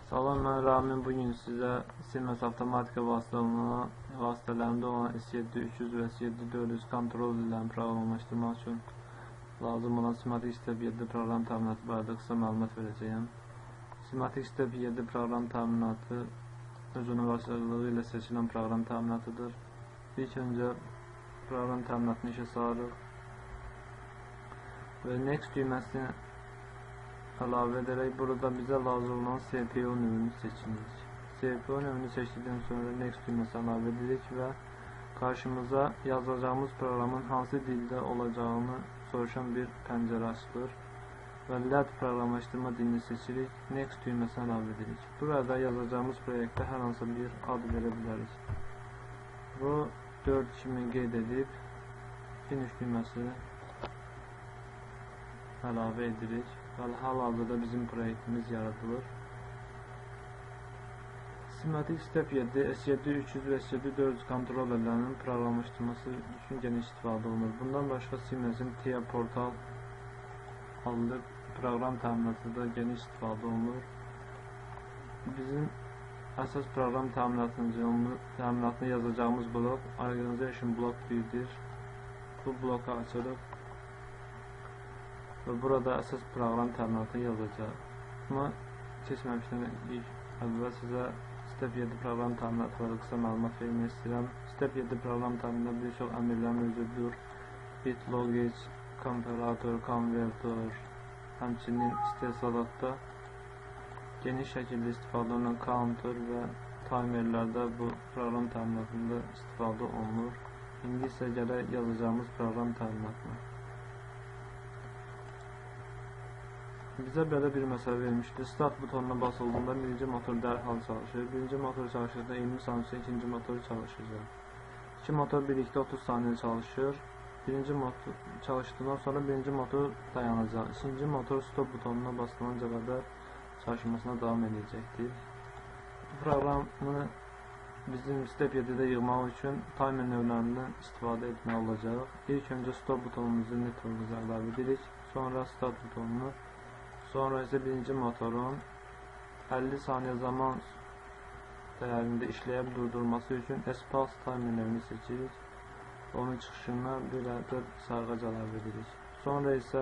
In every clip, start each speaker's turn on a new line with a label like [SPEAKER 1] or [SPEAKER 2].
[SPEAKER 1] Salam, mən Ramin. Bugün sizə Siemens avtomatika vasitələrində olan S7300 və S7400 kontrol dillərini proqramlaşdırmaq üçün lazım olan Simatic Step 7 proqram təminatı barədə qısa məlumat verəcəyəm. Simatic Step 7 proqram təminatı öz universallığı ilə seçilən proqram təminatıdır. İlk öncə proqram təminatını işə salırıq və Next düyməsini əlavə edərək burada bizə lazım olan CPU növünü seçirik. CPU növünü seçdikdən sonra Next düyməsi əlavə edirik və qarşımıza yazacağımız proqramın hansı dildə olacağını soruşan bir pəncərə açılır və LED proqramlaşdırma dilini seçirik. Next düyməsini əlavə edirik. Burada yazacağımız proyektə hər hansı bir ad verə bilərik. Bu 4 kimi qeyd edib Finish düyməsi əlavə edirik. Hal-hazırda bizim proyektimiz yaradılır. Simatic Step 7, S7300 və S7400 kontrollerlərinin proqramlaşdırması üçün geniş istifadə olunur. Bundan başqa Siemens'in TIA Portal adlı proqram təminatı da geniş istifadə olunur. Bizim əsas proqram təminatını yazacağımız blok Organization Block 1'dir. Bu bloku açırıq və burada əsas proqram təminatı yazacaq. Amma keçməmişdən əvvəl sizə Step 7 proqram təminatı barədə qısa məlumat vermək istəyirəm. Step 7 proqram təminatı bir çox əmrlər mövcuddur. Bit logage, komparator, konvertor, həmçinin istehsalatda geniş şəkildə istifadə olunan counter və timerlərdə bu proqram təminatında istifadə olunur. İndi isə gələk yazacağımız proqram təminatına. Bizə belə bir məsələ vermişdir. Start butonuna basıldığında birinci motor dərhal çalışır. Birinci motor çalışırda 20 saniyə ikinci motor çalışacaq. İki motor birlikdə 30 saniyə çalışır. Birinci motor çalışdıqdan sonra birinci motor dayanacaq. İkinci motor stop butonuna basılınca qədər çalışmasına davam edəcəkdir. Bu proqramı bizim Step 7'də yığmaq üçün timer növlərindən istifadə etmək olacaq. İlk öncə stop butonumuzu network'ımıza əlavə edirik. Sonra start butonunu. Sonra isə birinci motorun 50 saniyə zaman dəyərində işləyib durdurması üçün S-Pulse timer növünü seçirik. Onun çıxışına bir ədəd sarğac əlavə edirik. Sonra isə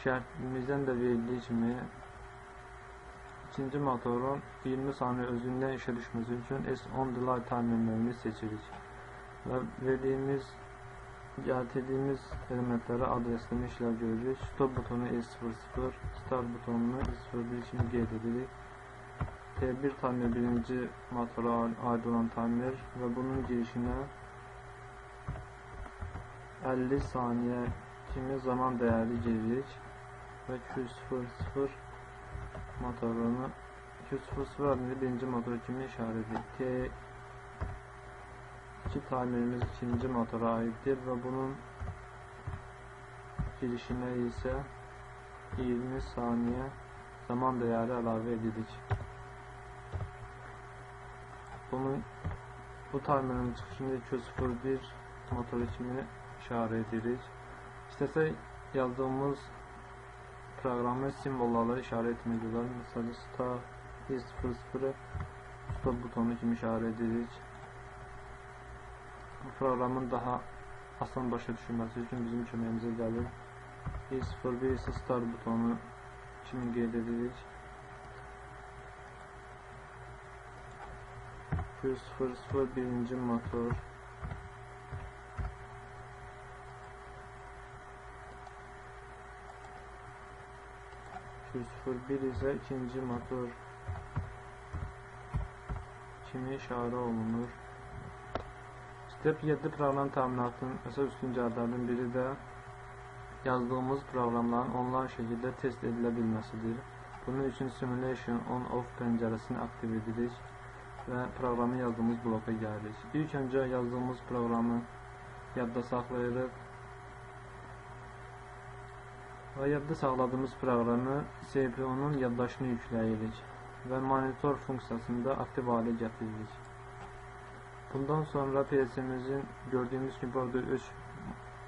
[SPEAKER 1] şərtimizdən də verildiyi kimi ikinci motorun 20 saniyə özündən işə düşməsi üçün S-On Delay timer növünü seçirik. Və gətirdiyimiz elementləri adresləmə işlər görürük. Stop butonu S00, start butonunu S01 kimi qeyd edirik. T1 timer birinci motora aid olan timer və bunun girişinə 50 saniyə kimi zaman dəyəri giririk və Q00 motorunu Q00 adını birinci motor kimi işarə edirik. T2 timerimiz ikinci motora aiddir və bunun girişinə isə 20 saniyə zaman dəyəri əlavə edirik. Bu timerin çıxışını Q01 motoru kimi işarə edirik. İstəsək yazdığımız proqramı simvollarla işarə etmək olar. Məsələn, start S00 stop butonu kimi işarə edirik. Bu proqramın daha asan başa düşülməsi üçün bizim köməyimizə gəlir. S01 isə start butonu kimi qeyd edirik. Q00 birinci motor. Q01 isə ikinci motor kimi işarə olunur. Step 7 proqram təminatının əsas üstüncəllərindən biri də yazdığımız proqramların onlayn şəkildə test edilə bilməsidir. Bunun üçün Simulation On-Off pəncərəsini aktiv edirik və proqramı yazdığımız bloka gəlirik. İlk öncə yazdığımız proqramı yadda saxlayırıq və yadda saxladığımız proqramı CPU-nun yaddaşını yükləyirik və monitor funksiyasında aktiv halə gətiririk. Bundan sonra PLC-imizin gördüyümüz kimi burada 3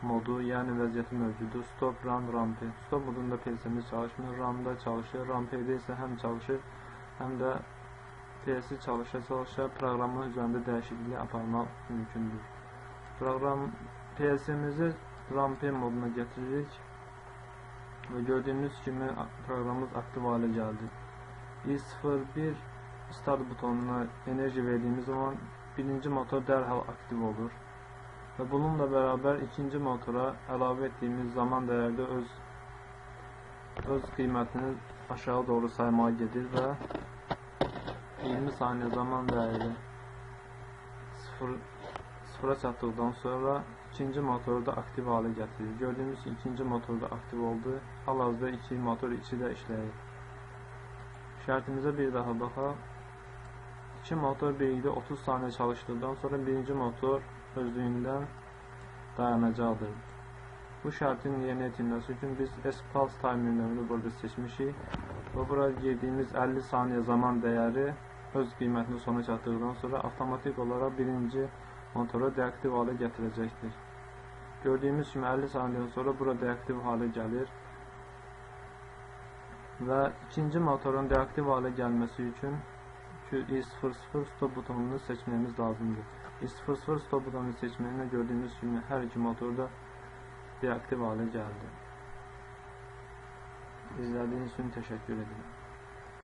[SPEAKER 1] modu, yəni vəziyyəti mövcuddur. Stop, Run, Ramp. Stop modunda PLC-imiz çalışmır, Run'da çalışır. Ramp'də isə həm çalışır, həm də PS çalışa proqramın üzərində dəyişiklik aparmaq mümkündür. PS-mizi RAM-P moduna getiririk və gördüyünüz kimi proqramımız aktiv hale gəldi. i01 start butonuna enerji verdiyimiz zaman birinci motor dərhal aktiv olur və bununla bərabər ikinci motora əlavə etdiyimiz zaman dəyərdə öz qiymətini aşağı doğru saymağa gedir və 20 saniyə zaman dəyəri sıfıra çatdıqdan sonra ikinci motoru da aktiv hale gətirir. Gördüyümüz ki, ikinci motor da aktiv oldu. Hal-hazırda iki motor içi də işləyir. Şərtimizə bir daha baxaq. İki motor birlikdə 30 saniyə çalışdıqdan sonra birinci motor özlüyündən dayanacaqdır. Bu şərtin yerinə yetirməsi üçün biz S-Pulse timerlərini burada seçmişik və bura girdiyimiz 50 saniyə zaman dəyəri öz qiymətini sona çatdıqdan sonra avtomatik olaraq birinci motora deaktiv hale gətirəcəkdir. Gördüyümüz kimi 50 saniyədən sonra bura deaktiv hale gəlir və ikinci motorun deaktiv hale gəlməsi üçün i00 stop butonunu seçmemiz lazımdır. i00 stop butonunu seçməyinə gördüyümüz kimi hər iki motor da deaktiv hale gəldi. İzlədiyiniz üçün təşəkkür ederim.